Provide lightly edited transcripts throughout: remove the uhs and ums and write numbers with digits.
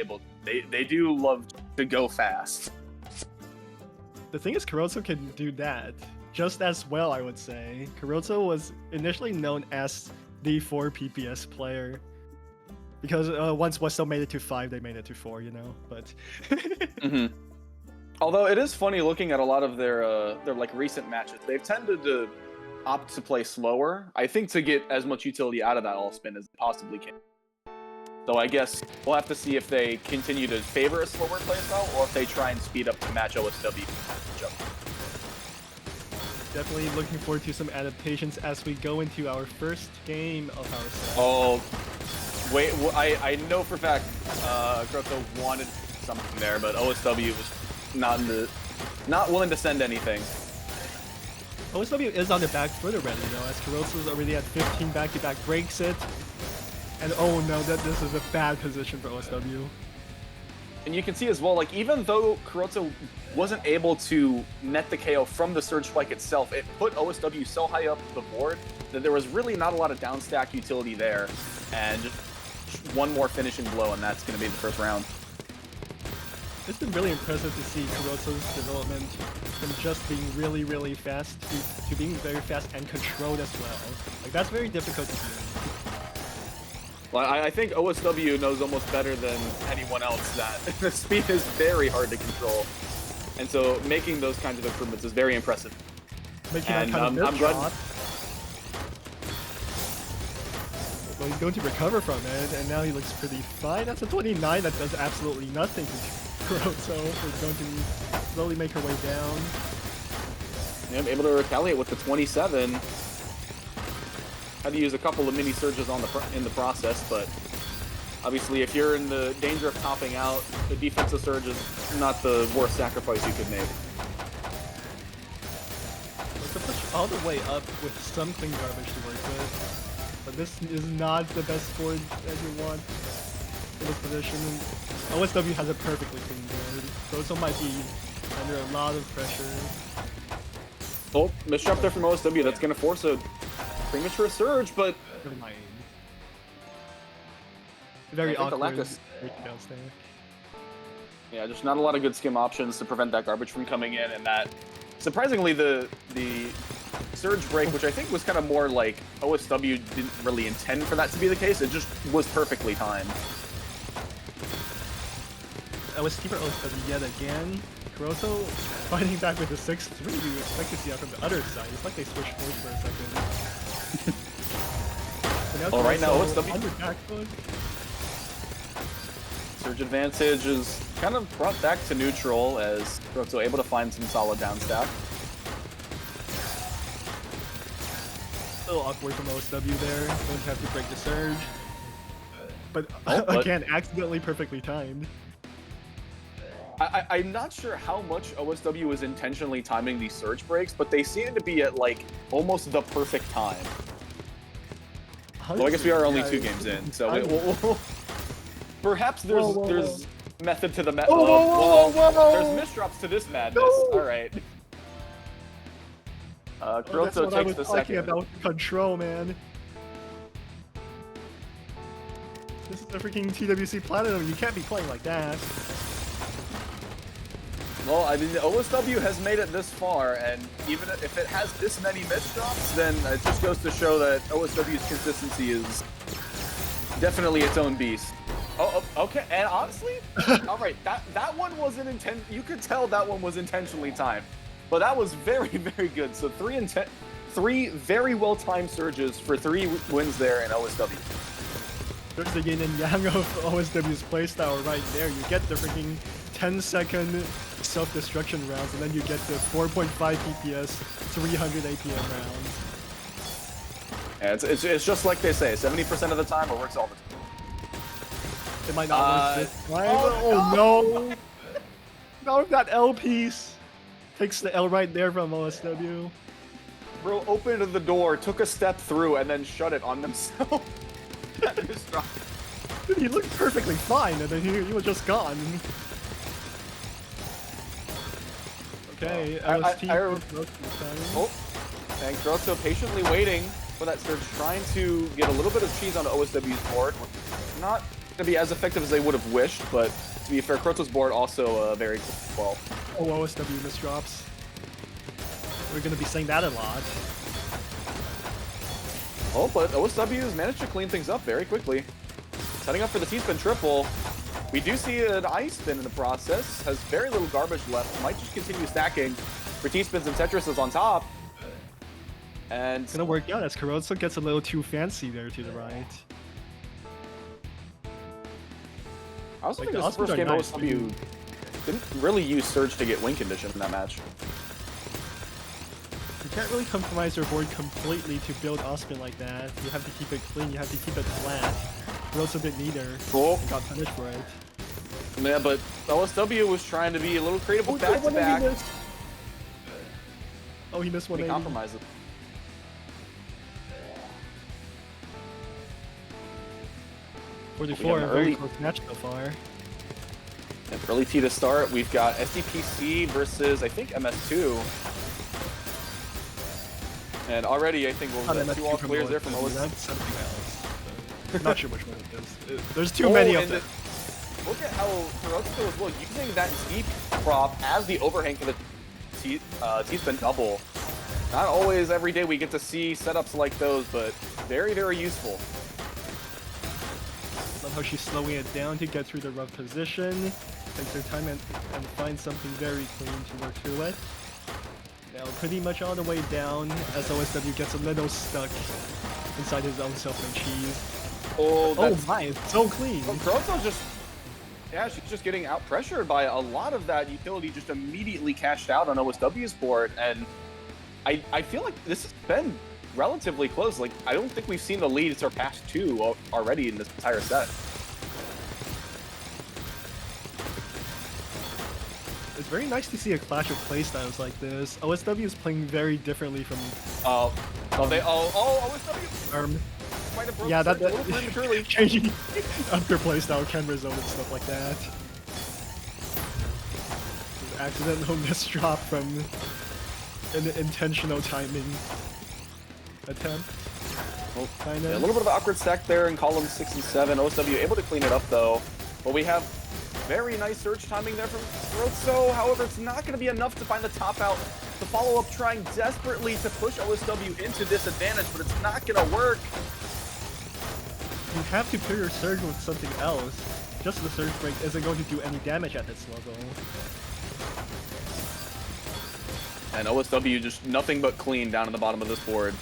able. They do love to go fast. The thing is, KUROTZO can do that just as well, I would say. KUROTZO was initially known as the 4 PPS player. Because once Westo made it to 5, they made it to 4, you know? But... Although it is funny looking at a lot of their like recent matches, they've tended to opt to play slower, I think, to get as much utility out of that all spin as they possibly can. So I guess we'll have to see if they continue to favor a slower playstyle or if they try and speed up to match OSW. Definitely looking forward to some adaptations as we go into our first game of our set. Oh, wait, I know for a fact KUROTZO wanted something there, but OSW was not willing to send anything. OSW is on the back foot already, though, as KUROTZO is already at 15 back-to-back, breaks it. And oh no, this is a bad position for OSW. And you can see as well, like, even though KUROTZO wasn't able to net the KO from the Surge Spike itself, it put OSW so high up the board that there was really not a lot of downstack utility there. And just one more finishing blow, and that's going to be the first round. It's been really impressive to see KUROTZO's development from just being really, really fast to being very fast and controlled as well. Like, that's very difficult to do. Well, I think OSW knows almost better than anyone else that the speed is very hard to control. And so making those kinds of improvements is very impressive. Making I'm glad. Well, he's going to recover from it, and now he looks pretty fine. That's a 29 that does absolutely nothing to KUROTZO. Is going to slowly make her way down. Yeah, I'm able to retaliate with the 27. Had to use a couple of mini surges on in the process, but obviously if you're in the danger of topping out, the defensive surge is not the worst sacrifice you could make. To push all the way up with some clean garbage to work with, but this is not the best board that you want in this position. OSW has a perfectly clean board, KUROTZO might be under a lot of pressure. Oh, misdrop there from OSW, that's going to force a premature surge, but never mind. Very awkward. Yeah, just not a lot of good skim options to prevent that garbage from coming in, and that surprisingly the surge break, which I think was kind of more like OSW didn't really intend for that to be the case, it just was perfectly timed. Keeper OSW yet again. KUROTZO fighting back with the 6-3. We expect to see that from the other side. It's like they switched forward for a second. Well, right now OSW under back foot. Surge advantage is kind of brought back to neutral as KUROTZO able to find some solid downstack. A little awkward from OSW there. Going to have to break the surge. But again, accidentally perfectly timed. I'm not sure how much OSW is intentionally timing these surge breaks, but they seem to be at like almost the perfect time. Well, I guess we are only 2 games in, so perhaps there's method to the there's misdrops to this madness. All right. KUROTZO takes the second. About control, man. This is the freaking TWC Platinum. You can't be playing like that. Well, I mean, OSW has made it this far, and even if it has this many misdrops, then it just goes to show that OSW's consistency is definitely its own beast. Oh, okay, and honestly, all right, that one wasn't you could tell that one was intentionally timed, but that was very, very good. So 3 very well-timed surges for 3 wins there in OSW. There's the yin and yang of OSW's playstyle right there. You get the freaking 10-second self-destruction rounds, and then you get the 4.5 PPS, 300 APM rounds. Yeah, it's just like they say, 70% of the time it works all the time. It might not work this time. Oh no! No, that L piece takes the L right there from OSW. Bro opened the door, took a step through, and then shut it on themselves. Dude, he looked perfectly fine, and then he was just gone. Okay, LST. And KUROTZO patiently waiting for that surge, trying to get a little bit of cheese on OSW's board. Not going to be as effective as they would have wished, but to be fair, KUROTZO's board also very well. Oh, OSW misdrops. We're going to be saying that a lot. Oh, but OSW has managed to clean things up very quickly. Setting up for the T-spin triple. We do see an ice spin in the process. Has very little garbage left. Might just continue stacking for T-spins and Tetris is on top. And it's gonna work out as KUROTZO gets a little too fancy there to the right. I also think this first game OSW didn't really use Surge to get win condition in that match. You can't really compromise your board completely to build Osprey like that. You have to keep it clean, you have to keep it flat. KUROTZO didn't either. Cool. Got punished for it. Yeah, but OSW was trying to be a little creative with back-to-back. Oh, he missed 180. He compromised it. A very close match so far. Early T to start. We've got SDPC versus, I think, MS2. And already, I think we'll get 2 all clears there from OSW. Something else. Not sure which one it is. There's too many of them. Look at how KUROTZO as well, using that deep prop as the overhang for the T-spin double. Not always every day we get to see setups like those, but very, very useful. Love how she's slowing it down to get through the rough position. Takes her time and finds something very clean to work through it. Now pretty much all the way down as OSW gets a little stuck inside his own self-made cheese. Oh my, it's so clean. Well, KUROTZO just, yeah, she's just getting out pressured by a lot of that utility just immediately cashed out on OSW's board, and I feel like this has been relatively close. Like, I don't think we've seen the lead surpass 2 already in this entire set. It's very nice to see a clash of playstyles like this. OSW is playing very differently from. OSW. Might have broken a little prematurely. Changing up their playstyle, camera zone and stuff like that. Accidental misdrop from an intentional timing attempt. Well, yeah, a little bit of an awkward stack there in columns 6 and 7. OSW able to clean it up though. But we have very nice surge timing there from KUROTZO. However, it's not going to be enough to find the top out. The follow-up trying desperately to push OSW into disadvantage, but it's not going to work. You have to pair your surge with something else. Just the surge break isn't going to do any damage at this level. And OSW just nothing but clean down at the bottom of this board.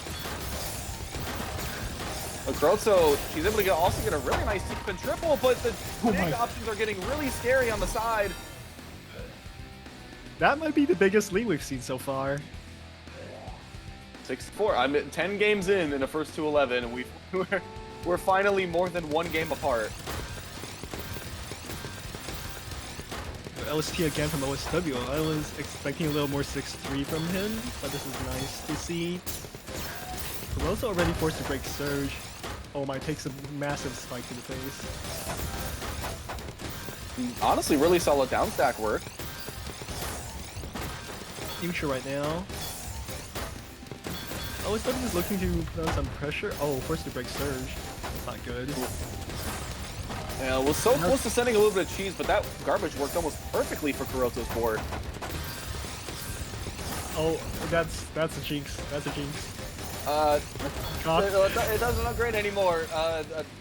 KUROTZO, she's able to also get a really nice T-spin triple, but the big options are getting really scary on the side. That might be the biggest lead we've seen so far. 6-4. I'm at 10 games in a first to 11, and we're finally more than 1 game apart. LST again from OSW. I was expecting a little more 6-3 from him, but this is nice to see. KUROTZO already forced to break surge. Oh my, takes a massive spike to the face. Honestly, really solid down stack work. Future right now. OSW is looking to put on some pressure. Oh, forced to break surge. That's not good. Yeah, was so close to sending a little bit of cheese, but that garbage worked almost perfectly for KUROTZO's board. Oh, that's a jinx. That's a jinx. It doesn't look great anymore.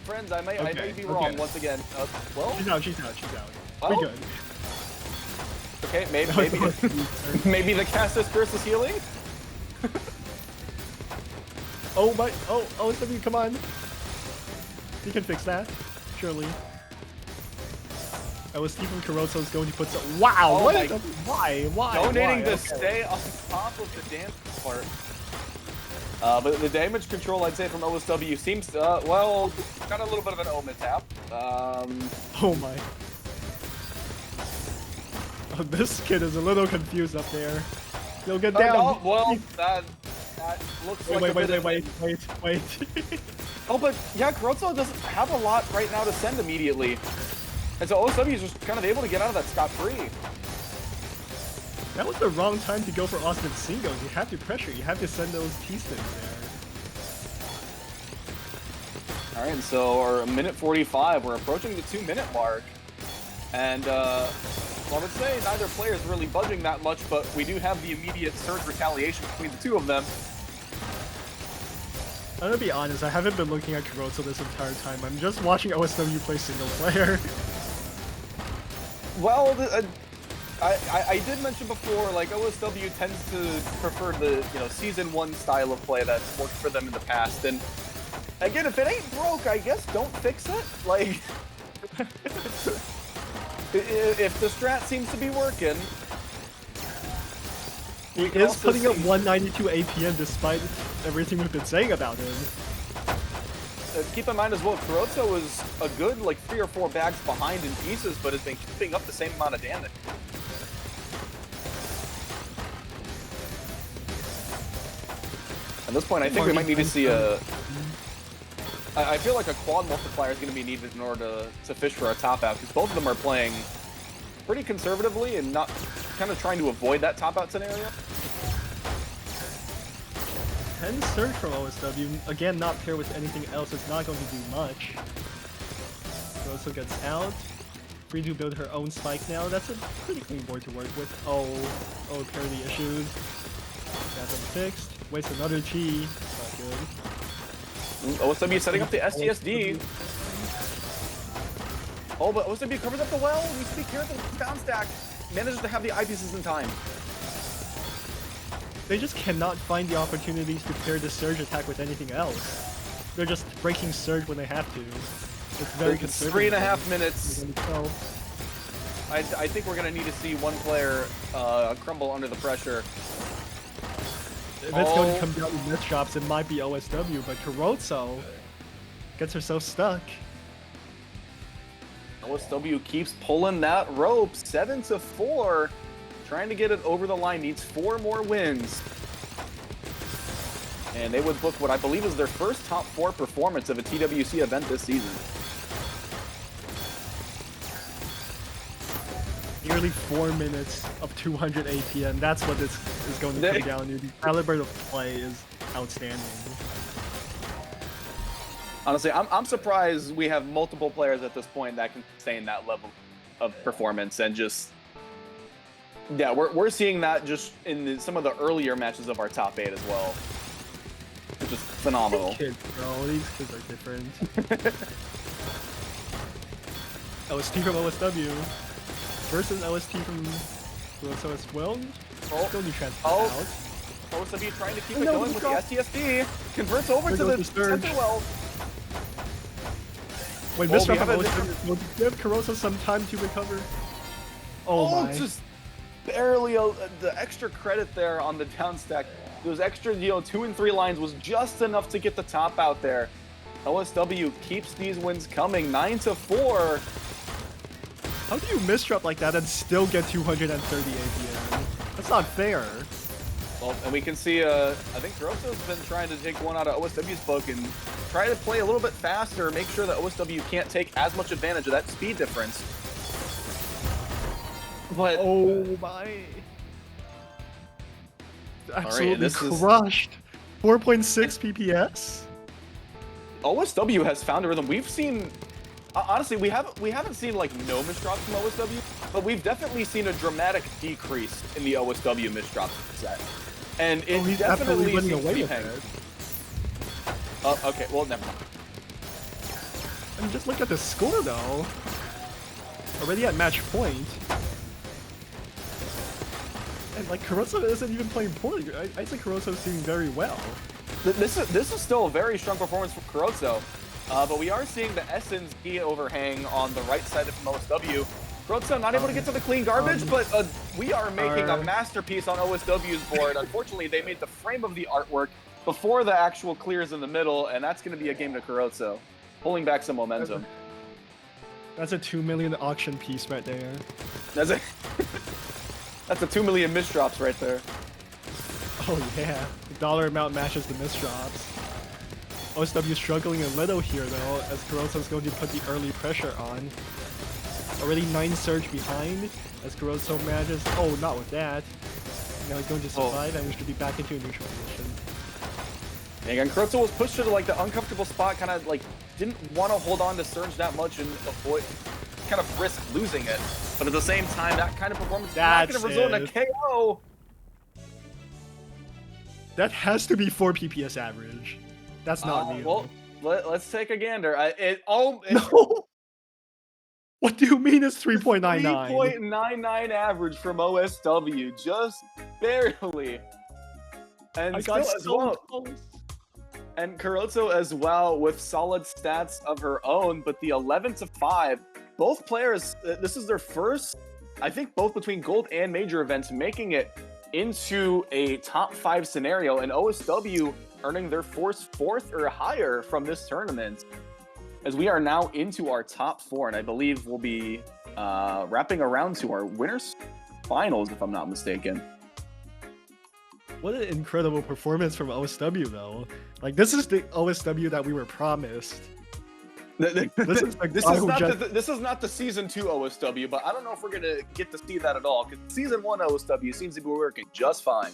Friends, I may be wrong once again. Well, she's out. Well, we're good. Okay, maybe the Castus curse is healing. OSW, come on. You can fix that, surely. Steve from KUROTZO is going to put some. Wow! Oh Why? Donating to stay on top of the dance part. But the damage control, I'd say, from OSW seems, well, got a little bit of an omen tap. Oh my. Oh, this kid is a little confused up there. He'll get down. No, well, that looks like wait. Oh, but yeah, KUROTZO doesn't have a lot right now to send immediately. And so OSW is just kind of able to get out of that scot-free. That was the wrong time to go for Austin singles. You have to pressure. You have to send those T-spins there. All right, so we're a minute 45. We're approaching the 2-minute mark. And, well, I would say neither player is really budging that much, but we do have the immediate surge retaliation between the two of them. I'm gonna be honest, I haven't been looking at KUROTZO this entire time. I'm just watching OSW play single player. Well, I did mention before, like, OSW tends to prefer the, Season 1 style of play that's worked for them in the past. And, again, if it ain't broke, I guess don't fix it. Like, if the strat seems to be working... He is putting up 192 APM despite everything we've been saying about him. Keep in mind as well, KUROTZO is a good, 3 or 4 bags behind in pieces, but has been keeping up the same amount of damage. At this point, I think we might need to see a... I feel like a quad multiplier is going to be needed in order to fish for a top out, because both of them are playing pretty conservatively and not kind of trying to avoid that top out scenario. 10 surge from OSW, again not paired with anything else, it's not going to do much. KUROTZO gets out. Free to build her own spike now, that's a pretty clean board to work with. Oh, parity issues. Got them fixed. Waste another T, not good. OSW setting up the STSD. Oh, but OSW covers up the well. Needs to be careful. Down stack. Manages to have the eyepieces in time. They just cannot find the opportunities to pair the surge attack with anything else. They're just breaking surge when they have to. It's very conservative. 3.5 minutes. I think we're going to need to see one player crumble under the pressure. If it's going to come down to miss drops, it might be OSW, but KUROTZO gets herself stuck. OSW keeps pulling that rope, 7-4. Trying to get it over the line, needs 4 more wins. And they would book what I believe is their first top 4 performance of a TWC event this season. Nearly 4 minutes of 200 APM. That's what this is going to come down to. The caliber of play is outstanding. Honestly, I'm surprised we have multiple players at this point that can sustain that level of performance and just... Yeah, we're seeing that just in some of the earlier matches of our top 8 as well. Which is phenomenal. These kids, bro. These kids are different. LST from OSW versus LST from KUROTZO as well. Still need transfer out. OSW trying to keep it going with the STSD. Converts over to the center well. Wait, Mr. from OSW will give KUROTZO some time to recover. Oh my. Just barely the extra credit there on the down stack. Those extra, 2 and 3 lines was just enough to get the top out there. OSW keeps these wins coming, 9-4. How do you misdrop like that and still get 230 APM? That's not fair. Well, and we can see, I think KUROTZO's been trying to take one out of OSW's book and try to play a little bit faster, make sure that OSW can't take as much advantage of that speed difference. But oh my! Absolutely right, crushed. 4.6 PPS. OSW has found a rhythm. We've seen, honestly, we haven't seen like no misdrops from OSW, but we've definitely seen a dramatic decrease in the OSW misdrop set, and it definitely seems to be paying. Oh, okay. Well, never mind. I mean, just look at the score though. Already at match point. And like KUROTZO isn't even playing poorly. I think KUROTZO is doing very well. This is still a very strong performance from KUROTZO, but we are seeing the SNZ overhang on the right side of OSW. KUROTZO not able to get to the clean garbage, but we are making a masterpiece on OSW's board. Unfortunately, they made the frame of the artwork before the actual clears in the middle, and that's going to be a game to KUROTZO, pulling back some momentum. That's a 2 million auction piece right there. That's a 2 million misdrops right there. Oh yeah, the dollar amount matches the misdrops. OSW struggling a little here though, as KUROTZO is going to put the early pressure on. Already 9 surge behind, as KUROTZO manages. Oh, not with that. Now he's going to survive and we should be back into a neutral position. And again, KUROTZO was pushed to like the uncomfortable spot, kind of like didn't want to hold on to Surge that much and avoid, kind of risk losing it. But at the same time, that kind of performance is not going to result in a KO. That has to be 4 PPS average. That's not real. Well, let's take a gander. No. What do you mean it's 3.99? 3.99 average from OSW, just barely. And I got so close. And KUROTZO as well with solid stats of her own, but the 11-5, both players, this is their first, I think both between Gold and Major events, making it into a top 5 scenario, and OSW earning their fourth or higher from this tournament, as we are now into our top 4, and I believe we'll be wrapping around to our winners finals, if I'm not mistaken. What an incredible performance from OSW, though. Like, this is the OSW that we were promised. This is not the Season 2 OSW, but I don't know if we're going to get to see that at all, because Season 1 OSW seems to be working just fine.